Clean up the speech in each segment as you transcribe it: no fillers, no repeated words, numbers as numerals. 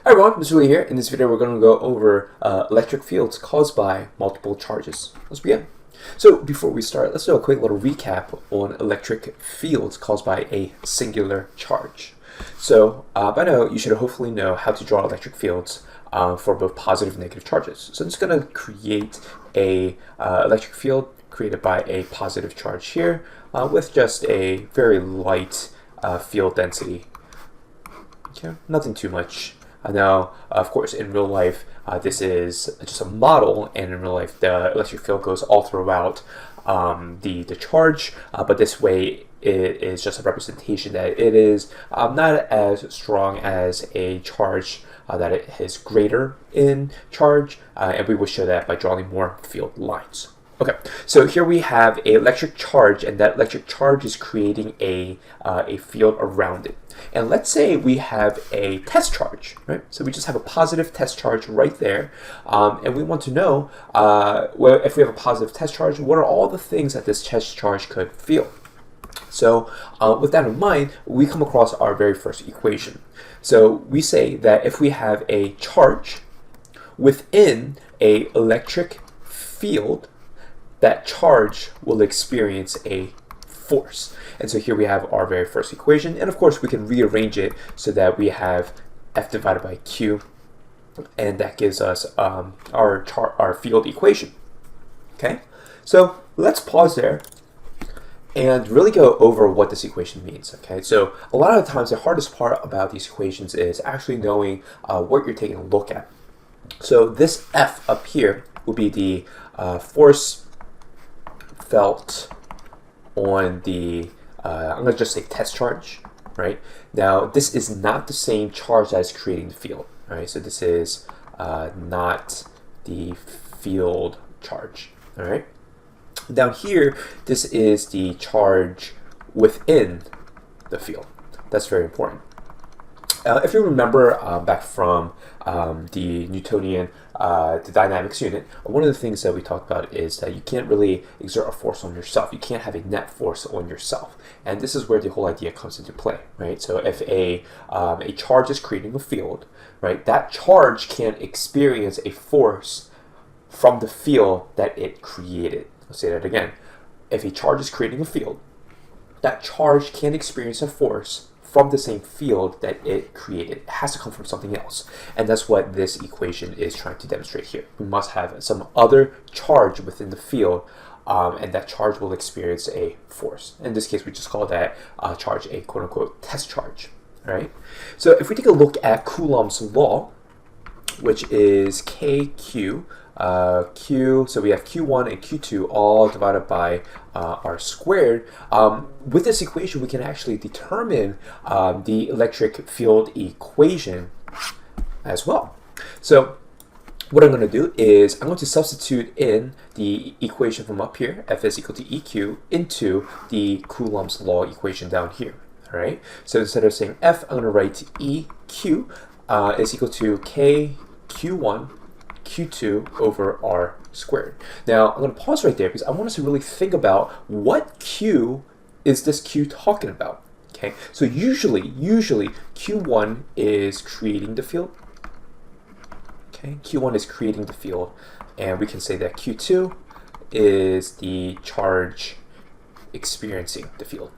Hi everyone, this is Lee here. In this video we're going to go over electric fields caused by multiple charges. Let's begin. So before we start, let's do a quick little recap on electric fields caused by a singular charge. So by now you should hopefully know how to draw electric fields for both positive and negative charges. So I'm just going to create a electric field created by a positive charge here with just a very light field density. Okay, nothing too much. Now, of course, in real life, this is just a model, and in real life, the electric field goes all throughout the charge, but this way it is just a representation that it is not as strong as a charge that it is greater in charge, and we will show that by drawing more field lines. Okay, so here we have an electric charge, and that electric charge is creating a field around it. And let's say we have a test charge, right? So we just have a positive test charge right there, and we want to know, well, if we have a positive test charge, what are all the things that this test charge could feel? So with that in mind, we come across our very first equation. So we say that if we have a charge within an electric field, that charge will experience a force. And so here we have our very first equation, and of course we can rearrange it so that we have F divided by Q, and that gives us our field equation. Okay, so let's pause there and really go over what this equation means. Okay, so a lot of the times the hardest part about these equations is actually knowing what you're taking a look at. So this F up here would be the force felt on the, I'm going to just say test charge, right? Now, this is not the same charge that is creating the field, right? So this is not the field charge, all right? Down here, this is the charge within the field. That's very important. If you remember back from the Newtonian the dynamics unit, one of the things that we talked about is that you can't really exert a force on yourself. You can't have a net force on yourself, and this is where the whole idea comes into play, right? So if a charge is creating a field, right, that charge can experience a force from the field that it created. I'll say that again. If a charge is creating a field, that charge can experience a force from the same field that it created. It has to come from something else. And that's what this equation is trying to demonstrate here. We must have some other charge within the field, and that charge will experience a force. In this case, we just call that charge a quote-unquote test charge. All right? So if we take a look at Coulomb's law, which is KQ, so we have Q1 and Q2 all divided by R squared. With this equation, we can actually determine the electric field equation as well. So what I'm going to do is I'm going to substitute in the equation from up here, F is equal to EQ, into the Coulomb's law equation down here. All right. So instead of saying F, I'm going to write EQ is equal to KQ1 Q2 over R squared. Now, I'm going to pause right there because I want us to really think about what Q is this Q talking about. Okay, so usually Q1 is creating the field. Okay, Q1 is creating the field, and we can say that Q2 is the charge experiencing the field.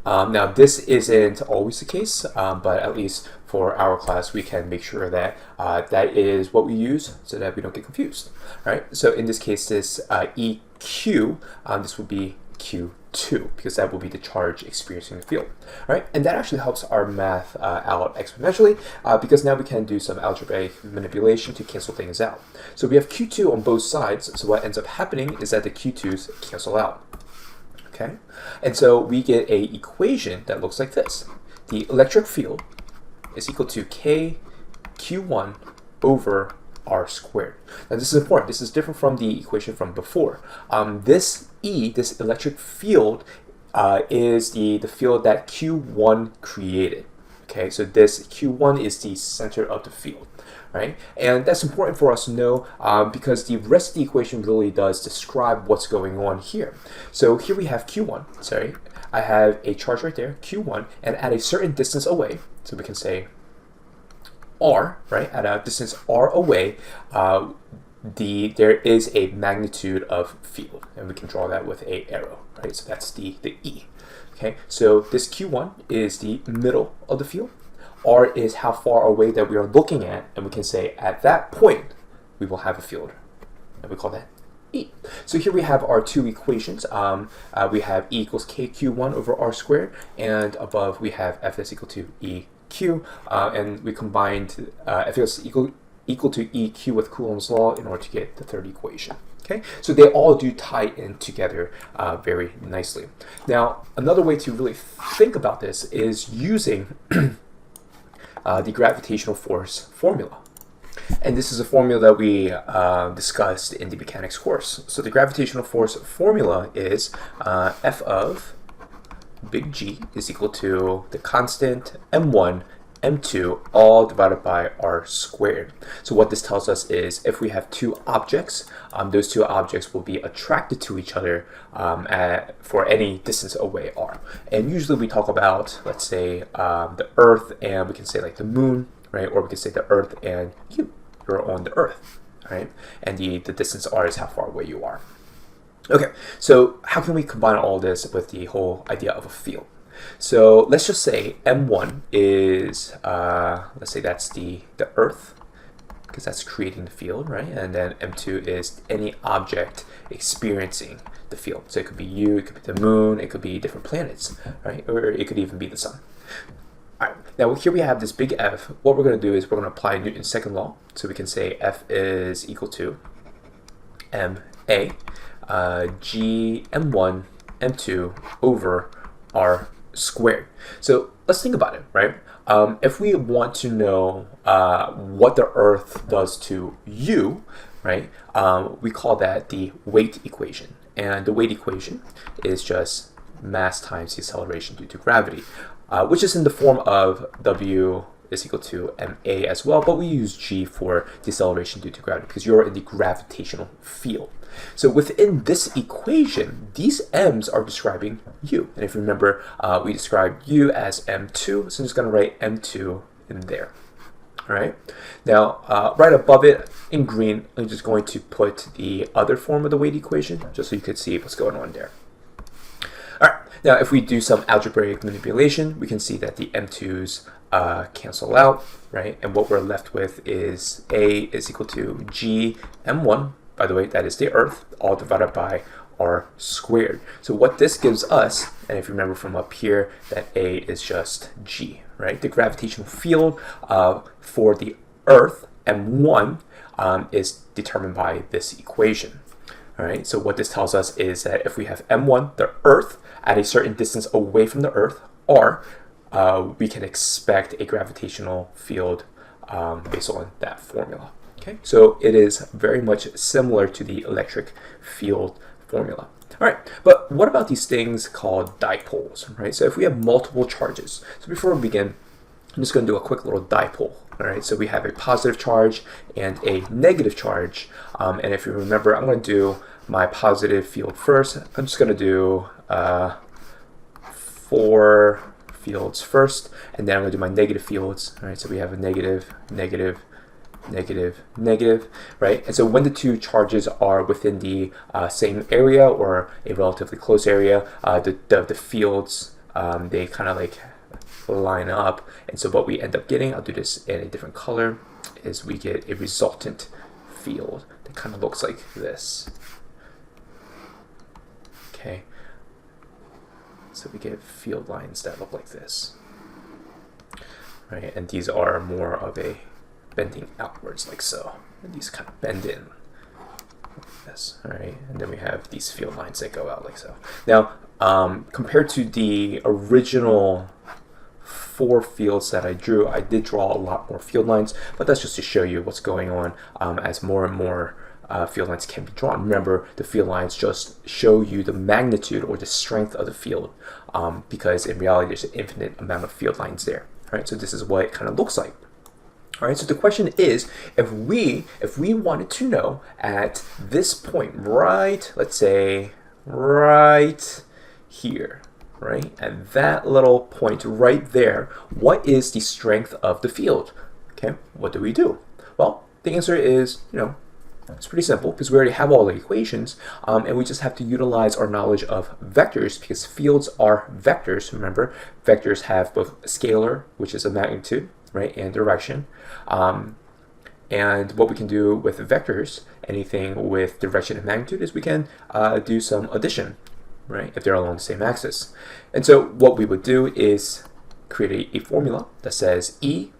Now, this isn't always the case, but at least for our class, we can make sure that that is what we use so that we don't get confused. All right. So in this case, this EQ, this would be Q2 because that will be the charge experiencing the field. All right. And that actually helps our math out exponentially because now we can do some algebraic manipulation to cancel things out. So we have Q2 on both sides. So what ends up happening is that the Q2s cancel out. Okay, and so we get a equation that looks like this. The electric field is equal to KQ1 over R squared. Now this is important. This is different from the equation from before. This electric field, is the field that Q1 created. Okay, so this Q1 is the center of the field. Right? And that's important for us to know because the rest of the equation really does describe what's going on here. So here we have Q1, sorry, I have a charge right there, Q1, and at a certain distance away, so we can say r, right, at a distance r away, there is a magnitude of field, and we can draw that with a arrow, right? So that's the E. Okay, so this Q1 is the middle of the field. R is how far away that we are looking at, and we can say at that point we will have a field, and we call that E. So here we have our two equations. We have E equals KQ1 over R squared, and above we have F is equal to EQ, and we combined F is equal to EQ with Coulomb's law in order to get the third equation. Okay, so they all do tie in together very nicely. Now, another way to really think about this is using the gravitational force formula. And this is a formula that we discussed in the mechanics course. So the gravitational force formula is F of big G is equal to the constant m1, m2, all divided by r squared. So what this tells us is if we have two objects, those two objects will be attracted to each other for any distance away r. And usually we talk about, let's say, the Earth, and we can say like the moon, right? Or we can say the Earth and you're on the Earth, right? And the distance r is how far away you are. Okay, so how can we combine all this with the whole idea of a field? So let's just say M1 is, let's say that's the Earth, because that's creating the field, right? And then M2 is any object experiencing the field. So it could be you, it could be the moon, it could be different planets, right? Or it could even be the sun. All right, now here we have this big F. What we're going to do is we're going to apply Newton's second law. So we can say F is equal to MA, G M1, M2 over R squared. So let's think about it, right? If we want to know what the Earth does to you, right, we call that the weight equation. And the weight equation is just mass times the acceleration due to gravity, which is in the form of W is equal to ma as well, but we use g for deceleration due to gravity because you're in the gravitational field. So within this equation, these m's are describing u. And if you remember, we described u as m2, so I'm just going to write m2 in there. All right. Now, right above it in green, I'm just going to put the other form of the weight equation, just so you could see what's going on there. All right. Now, if we do some algebraic manipulation, we can see that the m2's cancel out, right? And what we're left with is a is equal to g m1. By the way, that is the Earth, all divided by r squared. So what this gives us, and if you remember from up here, that a is just g, right? The gravitational field for the Earth, m1, is determined by this equation. All right, so what this tells us is that if we have m1, the Earth, at a certain distance away from the Earth, r, we can expect a gravitational field based on that formula. Okay, so it is very much similar to the electric field formula. All right, but what about these things called dipoles, right? So if we have multiple charges, so before we begin, I'm just going to do a quick little dipole. All right, so we have a positive charge and a negative charge. And if you remember, I'm going to do my positive field first. I'm just going to do 4 fields first, and then I'm going to do my negative fields. All right, so we have a negative, negative, negative, negative, right? And so when the two charges are within the same area or a relatively close area, the fields, they kind of like line up. And so what we end up getting, I'll do this in a different color, is we get a resultant field that kind of looks like this. Okay. So we get field lines that look like this. Right, and these are more of a bending outwards like so. And these kind of bend in like this. All right, and then we have these field lines that go out like so. Now, compared to the original 4 fields that I drew, I did draw a lot more field lines, but that's just to show you what's going on as more and more field lines can be drawn. Remember, the field lines just show you the magnitude or the strength of the field because in reality there's an infinite amount of field lines there. All right, so this is what it kind of looks like. All right, so the question is, if we wanted to know at this point, right, let's say right here, right, at that little point right there, what is the strength of the field? Okay, what do we do? Well, the answer is, it's pretty simple because we already have all the equations, and we just have to utilize our knowledge of vectors because fields are vectors. Remember, vectors have both scalar, which is a magnitude, right, and direction. And what we can do with vectors, anything with direction and magnitude, is we can do some addition, right, if they're along the same axis. And so what we would do is create a formula that says E,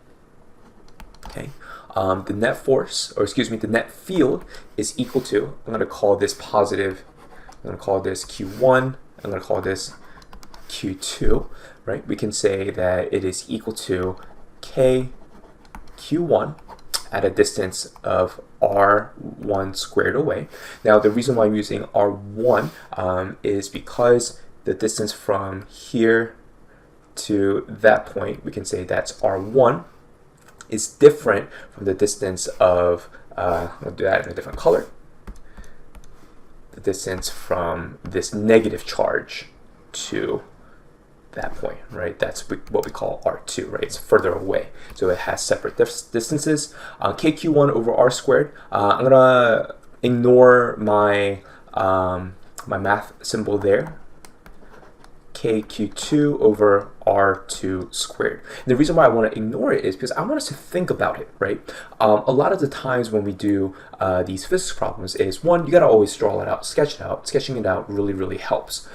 okay, the net force, or excuse me, the net field is equal to, I'm going to call this positive, I'm going to call this Q1, I'm going to call this Q2, right? We can say that it is equal to K Q1 at a distance of R1 squared away. Now, the reason why I'm using R1 is because the distance from here to that point, we can say that's R1, is different from the distance of, we'll do that in a different color, the distance from this negative charge to that point, right? That's what we call R2, right? It's further away. So it has separate distances. KQ1 over R squared. I'm gonna ignore my, my math symbol there. KQ2 over R2 squared. And the reason why I want to ignore it is because I want us to think about it, right? A lot of the times when we do these physics problems is, one, you got to always draw it out, sketch it out. Sketching it out really, really helps.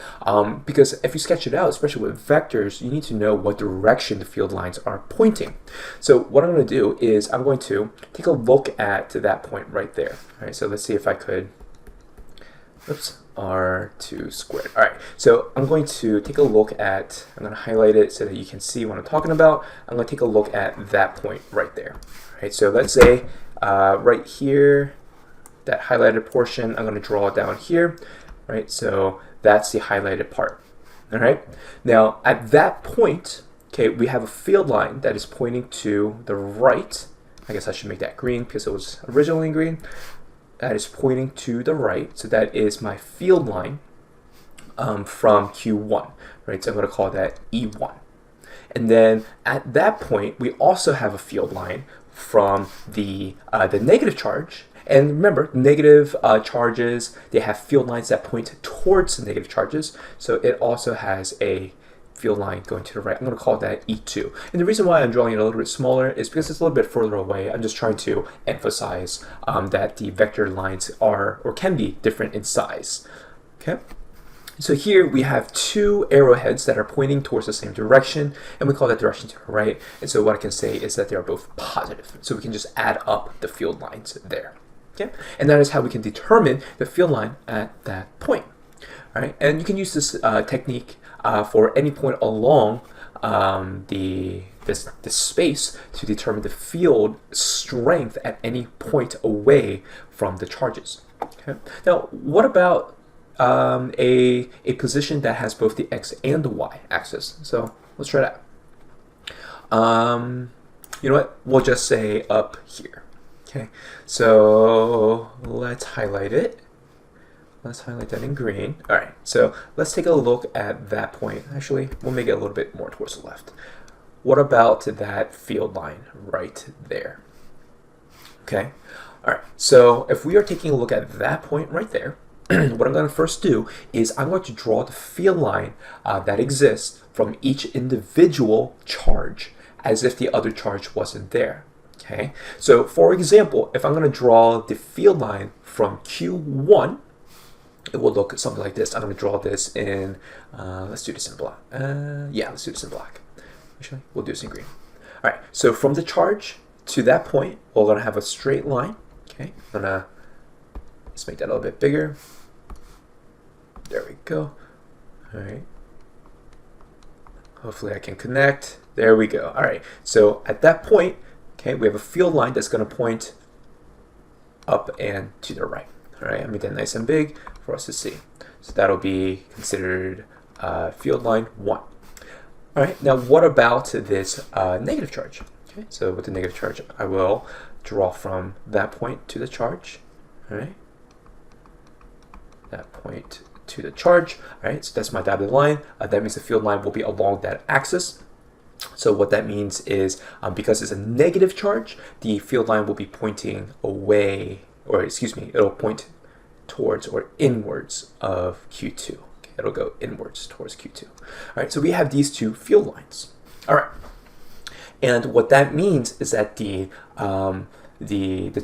Because if you sketch it out, especially with vectors, you need to know what direction the field lines are pointing. So what I'm going to do is I'm going to take a look at that point right there. All right, so let's see if I could, oops, R2 squared. All right, so I'm going to take a look at, I'm going to highlight it so that you can see what I'm talking about. I'm going to take a look at that point right there. All right, so let's say right here, that highlighted portion, I'm going to draw it down here, right? So that's the highlighted part. All right, now at that point, okay, we have a field line that is pointing to the right. I guess I should make that green because it was originally green. That is pointing to the right, so that is my field line from Q1, right? So I'm going to call that E1. And then at that point, we also have a field line from the negative charge. And remember, negative charges, they have field lines that point towards the negative charges. So it also has a field line going to the right. I'm going to call that E2. And the reason why I'm drawing it a little bit smaller is because it's a little bit further away. I'm just trying to emphasize that the vector lines are, or can be, different in size. Okay. So here we have two arrowheads that are pointing towards the same direction, and we call that direction to the right. And so what I can say is that they are both positive. So we can just add up the field lines there. Okay. And that is how we can determine the field line at that point. All right. And you can use this technique for any point along this space to determine the field strength at any point away from the charges. Okay. Now, what about a position that has both the x and the y axis? So let's try that. You know what? We'll just say up here. Okay. So let's highlight it. Let's highlight that in green. All right, so let's take a look at that point. Actually, we'll make it a little bit more towards the left. What about that field line right there? Okay, all right, so if we are taking a look at that point right there, what I'm going to first do is I'm going to draw the field line that exists from each individual charge as if the other charge wasn't there. Okay, so for example, if I'm going to draw the field line from Q1, it will look something like this. I'm going to draw this in, let's do this in black. Yeah, let's do this in black. Actually, we'll do this in green. All right, so from the charge to that point, we're going to have a straight line. Okay, I'm going to, let's make that a little bit bigger. There we go. All right. Hopefully I can connect. There we go. All right, so at that point, okay, we have a field line that's going to point up and to the right. All right, I made that nice and big for us to see. So that'll be considered field line 1. All right, now what about this negative charge? Okay, so with the negative charge, I will draw from that point to the charge. All right, that point to the charge. All right, so that's my dotted line. That means the field line will be along that axis. So what that means is because it's a negative charge, the field line will be pointing away, or excuse me, it'll point towards or inwards of Q2. Okay, it'll go inwards towards Q2. All right, so we have these two field lines. All right, and what that means is that the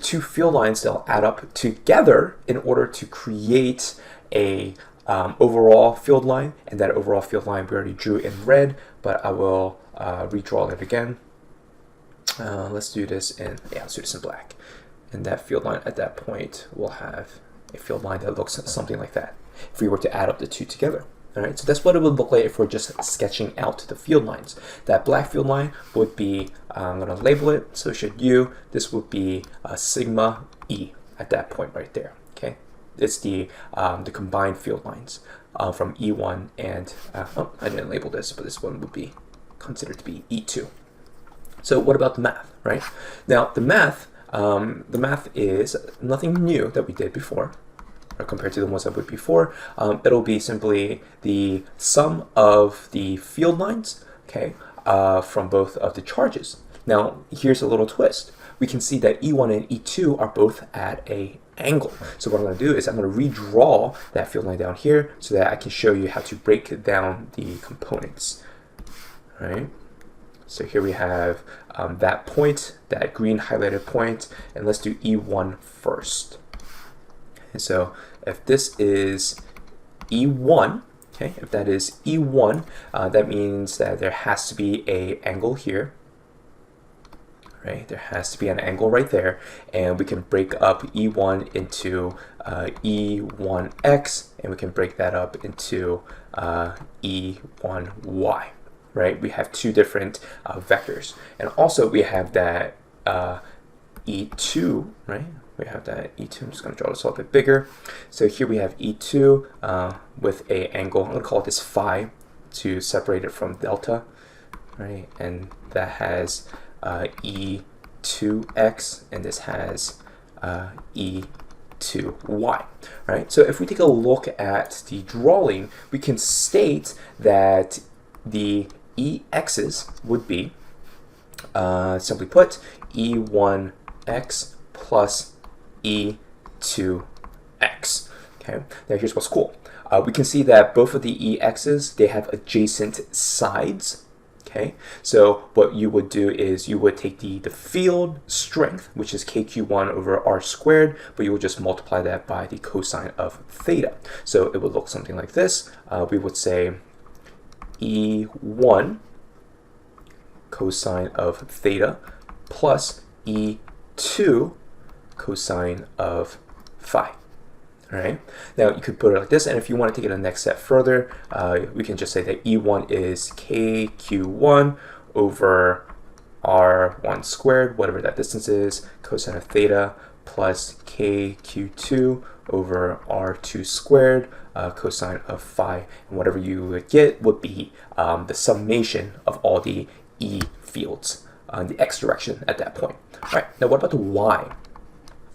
two field lines, they'll add up together in order to create a overall field line, and that overall field line we already drew in red, but I will redraw it again. Let's do this in black, and that field line at that point will have a field line that looks something like that if we were to add up the two together. All right, so that's what it would look like if we're just sketching out the field lines. That black field line would be, I'm going to label it, so should you, this would be sigma E at that point right there, okay? It's the combined field lines from E1 and, oh, I didn't label this, but this one would be considered to be E2. So what about the math, right? Now, the math is nothing new that we did before, or compared to the ones that we did before. It'll be simply the sum of the field lines, okay, from both of the charges. Now, here's a little twist. We can see that E1 and E2 are both at an angle. So what I'm going to do is I'm going to redraw that field line down here so that I can show you how to break down the components. All right. So here we have that point, that green highlighted point, and let's do E1 first. And so if this is E1, okay, if that is E1, that means that there has to be an angle here, right? There has to be an angle right there, and we can break up E1 into E1x, and we can break that up into E1y, right? We have two different vectors, and also we have that E2, right? We have that E2. I'm just going to draw this a little bit bigger. So here we have E2 with a angle. I'm going to call this phi to separate it from delta, right? And that has E2x, and this has E2y, right? So if we take a look at the drawing, we can state that the EX's would be, simply put, E1x plus E2x. Okay, now here's what's cool. We can see that both of the EX's, they have adjacent sides. Okay, so what you would do is you would take the field strength, which is KQ1 over R squared, but you would just multiply that by the cosine of theta. So it would look something like this. We would say E1 cosine of theta plus E2 cosine of phi. All right. Now you could put it like this, and if you want to take it a next step further, we can just say that E1 is KQ1 over R1 squared, whatever that distance is, cosine of theta plus KQ2 over R2 squared, cosine of phi, and whatever you would get would be the summation of all the E fields on the X direction at that point. All right. Now what about the Y?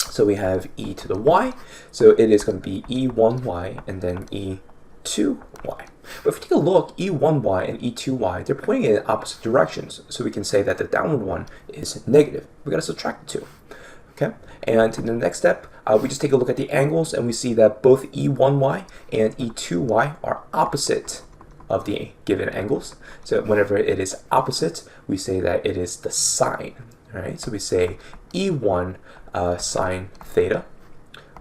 So we have e to the y, so it is going to be e1y and then e2y. But if we take a look, e1y and e2y, they're pointing in opposite directions, so we can say that the downward one is negative. We're going to subtract the two. Okay, and in the next step, we just take a look at the angles, and we see that both e1y and e2y are opposite of the given angles. So whenever it is opposite, we say that it is the sine. All right, so we say e1 sine theta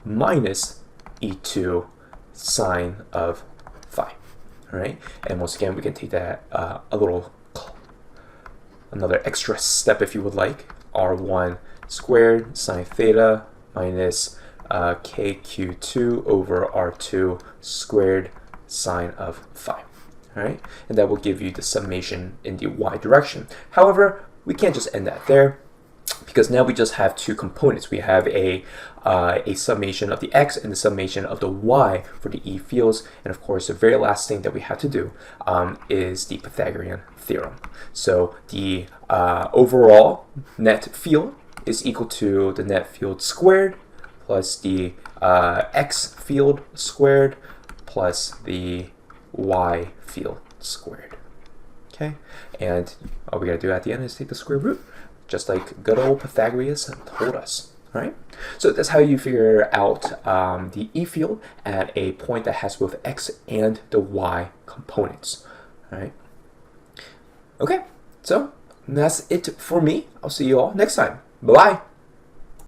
minus e2 sine of phi. All right, and once again, we can take that another extra step if you would like. R1 squared sine theta minus kq2 over R2 squared sine of phi. All right, and that will give you the summation in the y direction. However, we can't just end that there, because now we just have two components. We have a summation of the x and the summation of the y for the E fields. And of course, the very last thing that we have to do is the Pythagorean theorem. So the overall net field is equal to the net field squared plus the x field squared plus the y field squared. Okay, and all we gotta do at the end is take the square root, just like good old Pythagoras told us. All right, so that's how you figure out the E field at a point that has both x and the y components. All right. Okay, so that's it for me. I'll see you all next time. Bye-bye.